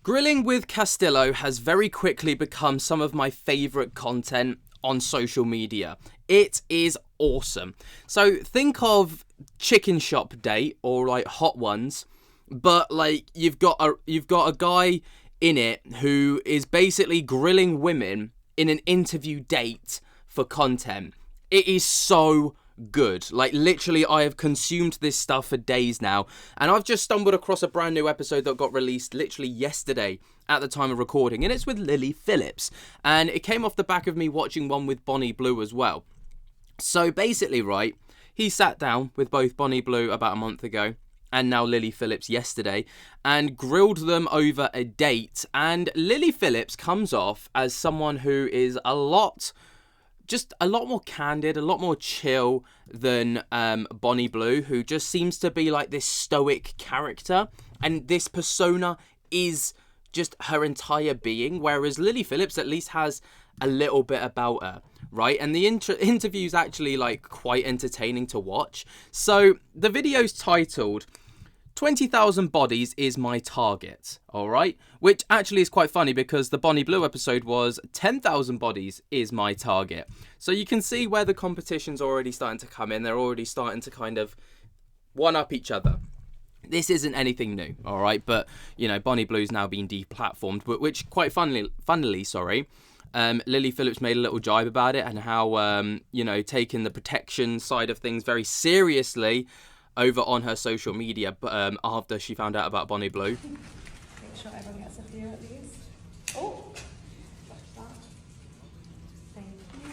Grilling with Castillo has very quickly become some of my favourite content on social media. It is awesome. So think of chicken shop date or like Hot Ones, but like you've got a guy in it who is basically grilling women in an interview date for content. It is so good. Like literally I have consumed this stuff for days now, and I've just stumbled across a brand new episode that got released literally yesterday at the time of recording, and it's with Lily Phillips, and it came off the back of me watching one with Bonnie Blue as well. So basically, right, he sat down with both Bonnie Blue about a month ago and now Lily Phillips yesterday and grilled them over a date, and Lily Phillips comes off as someone who is a lot more candid, a lot more chill than Bonnie Blue, who just seems to be like this stoic character, and this persona is just her entire being, whereas Lily Phillips at least has a little bit about her, right? And the interview's actually like quite entertaining to watch. So the video's titled 20,000 bodies is my target, all right? Which actually is quite funny because the Bonnie Blue episode was 10,000 bodies is my target. So you can see where the competition's already starting to come in. They're already starting to kind of one-up each other. This isn't anything new, all right? But, you know, Bonnie Blue's now been deplatformed, but which quite funnily, Lily Phillips made a little jibe about it and how, taking the protection side of things very seriously over on her social media after she found out about Bonnie Blue. Make sure everyone gets a few at these. Oh, like that. Thank you.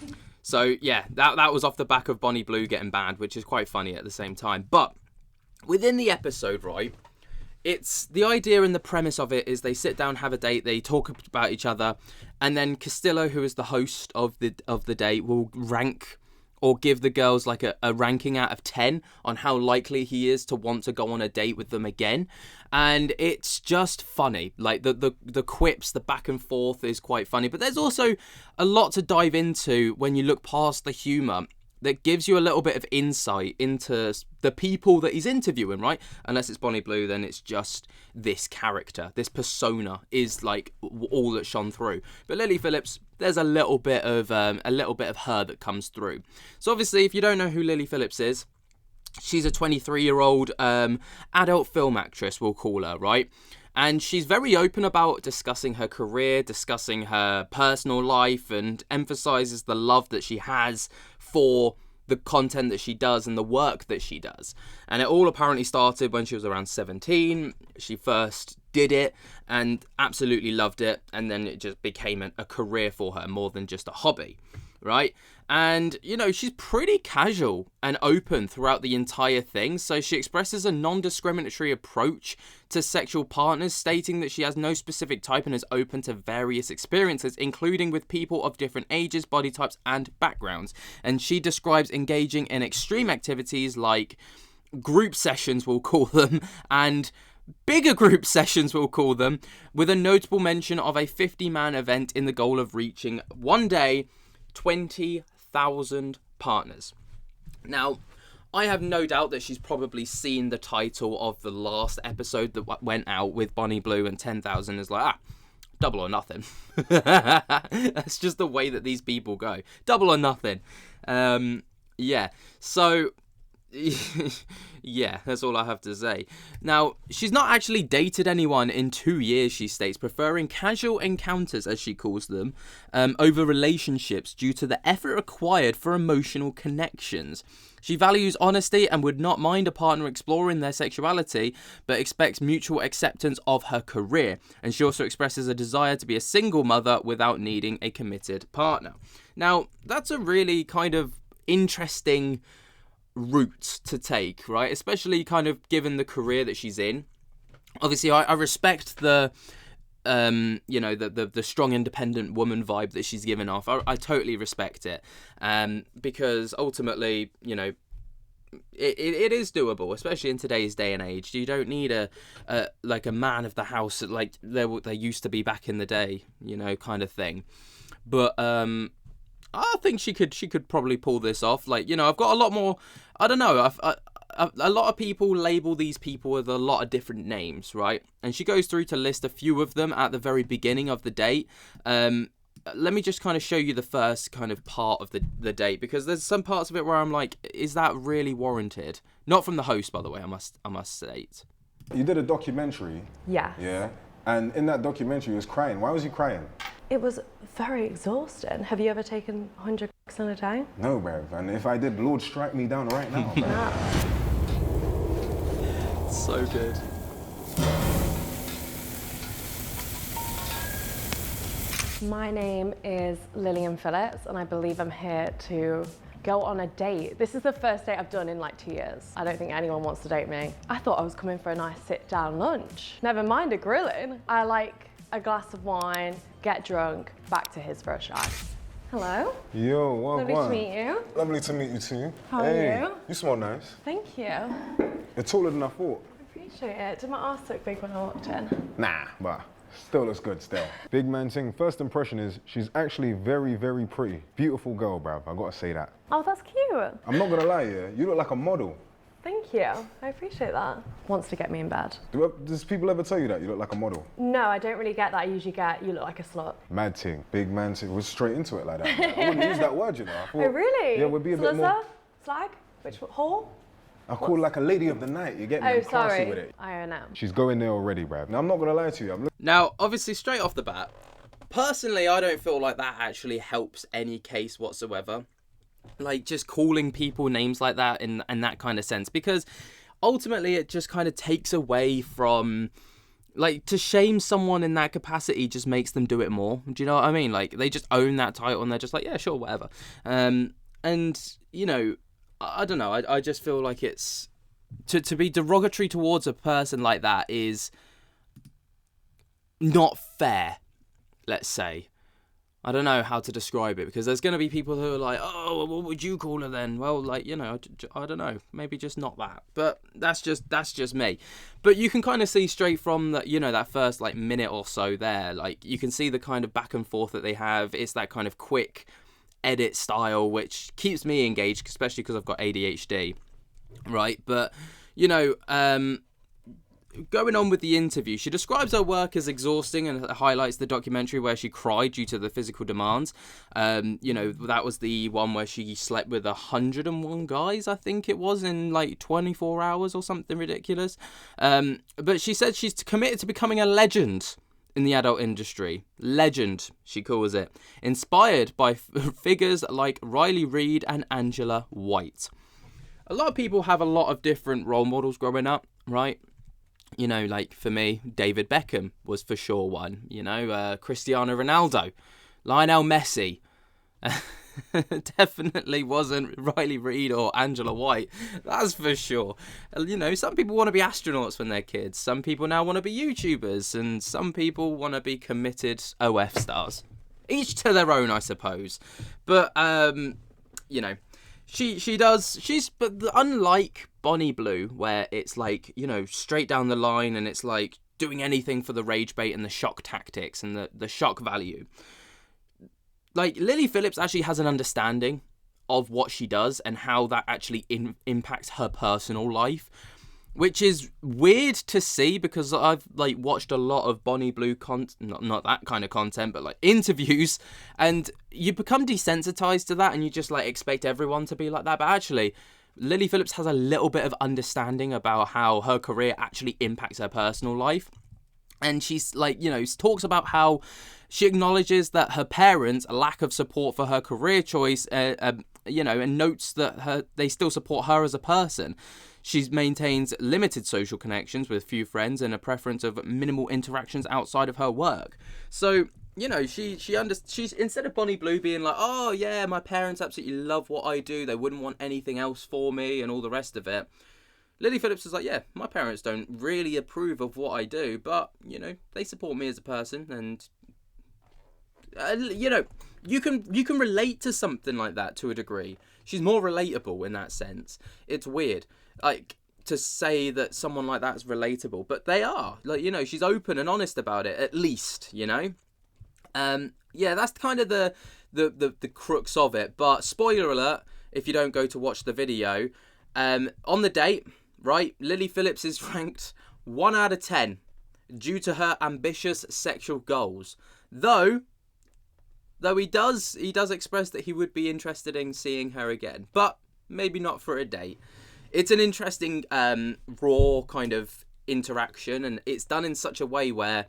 Thank you. So yeah, that was off the back of Bonnie Blue getting banned, which is quite funny at the same time. But within the episode, right, it's the idea and the premise of it is they sit down, have a date, they talk about each other, and then Castillo, who is the host of the date, will rank or give the girls like a ranking out of 10 on how likely he is to want to go on a date with them again. And it's just funny. Like the quips, the back and forth is quite funny, but there's also a lot to dive into when you look past the humor that gives you a little bit of insight into the people that he's interviewing, right? Unless it's Bonnie Blue, then it's just this character, this persona is like all that shone through. But Lily Phillips, there's a little bit of her that comes through. So obviously, if you don't know who Lily Phillips is, she's a 23-year-old adult film actress, we'll call her, right? And she's very open about discussing her career, discussing her personal life, and emphasizes the love that she has for the content that she does and the work that she does. And it all apparently started when she was around 17. She first did it and absolutely loved it, and then it just became a career for her more than just a hobby, right? And, you know, she's pretty casual and open throughout the entire thing. So she expresses a non-discriminatory approach to sexual partners, stating that she has no specific type and is open to various experiences, including with people of different ages, body types, and backgrounds. And she describes engaging in extreme activities like group sessions, we'll call them, and bigger group sessions, we'll call them, with a notable mention of a 50-man event in the goal of reaching one day 20,000 partners. Now, I have no doubt that she's probably seen the title of the last episode that went out with Bonnie Blue, and 10,000 is like, double or nothing. That's just the way that these people go. Double or nothing. Yeah, so yeah, that's all I have to say. Now, she's not actually dated anyone in 2 years, she states, preferring casual encounters, as she calls them, over relationships due to the effort required for emotional connections. She values honesty and would not mind a partner exploring their sexuality, but expects mutual acceptance of her career. And she also expresses a desire to be a single mother without needing a committed partner. Now, that's a really kind of interesting route to take, right? Especially kind of given the career that she's in. Obviously, I respect the the strong independent woman vibe that she's given off. I totally respect it, because ultimately, you know, it is doable, especially in today's day and age. You don't need a man of the house like there used to be back in the day, you know, kind of thing. But I think she could probably pull this off. Like, you know, I've got a lot more. I don't know. a lot of people label these people with a lot of different names, right? And she goes through to list a few of them at the very beginning of the date. Let me just kind of show you the first kind of part of the date, because there's some parts of it where I'm like, is that really warranted? Not from the host, by the way, I must state. You did a documentary. Yeah. Yeah. And in that documentary, he was crying. Why was he crying? It was very exhausting. Have you ever taken 100 in a day? No, bruv. And if I did, Lord strike me down right now. Nah. So good. My name is Lillian Phillips, and I believe I'm here to go on a date. This is the first date I've done in like 2 years. I don't think anyone wants to date me. I thought I was coming for a nice sit-down lunch. Never mind a grilling. I like a glass of wine, get drunk, back to his for a shag. Hello. Yo, what? Lovely to meet you. Lovely to meet you too. How are you? You smell nice. Thank you. You're taller than I thought. I appreciate it. Did my arse look big when I walked in? Nah, but still looks good still. Big man thing, first impression is she's actually very, very pretty. Beautiful girl, bruv, I gotta say that. Oh, that's cute. I'm not gonna lie, yeah, you look like a model. Thank you. I appreciate that. Wants to get me in bed. Does people ever tell you that you look like a model? No, I don't really get that. I usually get, you look like a slut. Mad ting, big man ting, we're straight into it like that. I wouldn't use that word, you know. I thought, Oh, really? Yeah, we'd be a bit Sluzzer? more. Slag? Which whore? I call like a lady of the night, you get me? Oh, I'm classy sorry. with it. I know. She's going there already, bruv. Now, I'm not gonna lie to you, Now, obviously, straight off the bat, personally, I don't feel like that actually helps any case whatsoever. Like, just calling people names like that in that kind of sense, because ultimately it just kind of takes away from, like, to shame someone in that capacity just makes them do it more. Do you know what I mean? Like, they just own that title and they're just like, yeah, sure, whatever. And, you know, I don't know. I just feel like it's to be derogatory towards a person like that is not fair, let's say. I don't know how to describe it, because there's going to be people who are like, oh, well, what would you call her then? Well, like, you know, I don't know. Maybe just not that. But that's just me. But you can kind of see straight from that, you know, that first like minute or so there, like you can see the kind of back and forth that they have. It's that kind of quick edit style, which keeps me engaged, especially because I've got ADHD, right? But, you know, going on with the interview, she describes her work as exhausting and highlights the documentary where she cried due to the physical demands. You know, that was the one where she slept with 101 guys, I think it was, in like 24 hours or something ridiculous. But she said she's committed to becoming a legend in the adult industry. Legend, she calls it. Inspired by figures like Riley Reid and Angela White. A lot of people have a lot of different role models growing up, right? You know, like for me, David Beckham was for sure one. You know, Cristiano Ronaldo, Lionel Messi. Definitely wasn't Riley Reid or Angela White, that's for sure. You know, some people want to be astronauts when they're kids. Some people now want to be YouTubers, and some people want to be committed OF stars. Each to their own, I suppose. But you know, but unlike Bonnie Blue, where it's like, you know, straight down the line and it's like doing anything for the rage bait and the shock tactics and the shock value. Like, Lily Phillips actually has an understanding of what she does and how that actually impacts her personal life, which is weird to see, because I've like watched a lot of Bonnie Blue not that kind of content, but like interviews, and you become desensitized to that and you just like expect everyone to be like that. But actually, Lily Phillips has a little bit of understanding about how her career actually impacts her personal life. And she's like, you know, talks about how she acknowledges that her parents' lack of support for her career choice, you know, and notes that they still support her as a person. She maintains limited social connections with few friends and a preference of minimal interactions outside of her work. So, you know, she's instead of Bonnie Blue being like, oh yeah, my parents absolutely love what I do, they wouldn't want anything else for me and all the rest of it. Lily Phillips is like, yeah, my parents don't really approve of what I do, but, you know, they support me as a person, and, you know, you can relate to something like that to a degree. She's more relatable in that sense. It's weird, like, to say that someone like that is relatable, but they are. Like, you know, she's open and honest about it, at least, you know? Yeah, that's kind of the crux of it, but spoiler alert, if you don't go to watch the video, On the date, right, Lily Phillips is ranked 1 out of 10 due to her ambitious sexual goals. Though he does express that he would be interested in seeing her again, but maybe not for a date. It's an interesting raw kind of interaction, and it's done in such a way where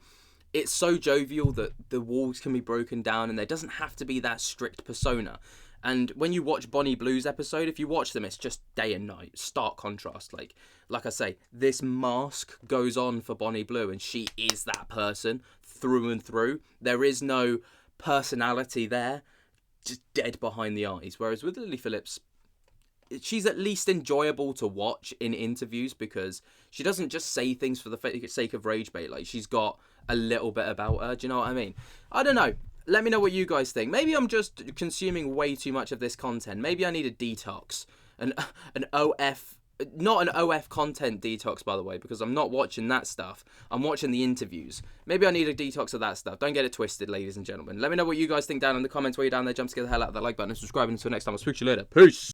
it's so jovial that the walls can be broken down and there doesn't have to be that strict persona. And when you watch Bonnie Blue's episode, if you watch them, it's just day and night, stark contrast. Like I say, this mask goes on for Bonnie Blue, and she is that person through and through. There is no personality there, just dead behind the eyes. Whereas with Lily Phillips, she's at least enjoyable to watch in interviews because she doesn't just say things for the sake of rage bait. Like, she's got a little bit about her. Do you know what I mean? I don't know. Let me know what you guys think. Maybe I'm just consuming way too much of this content. Maybe I need a detox. An OF, not an OF content detox, by the way, because I'm not watching that stuff. I'm watching the interviews. Maybe I need a detox of that stuff. Don't get it twisted, ladies and gentlemen. Let me know what you guys think down in the comments while you're down there. Jump to get the hell out of that like button and subscribe. Until next time, I'll speak to you later. Peace.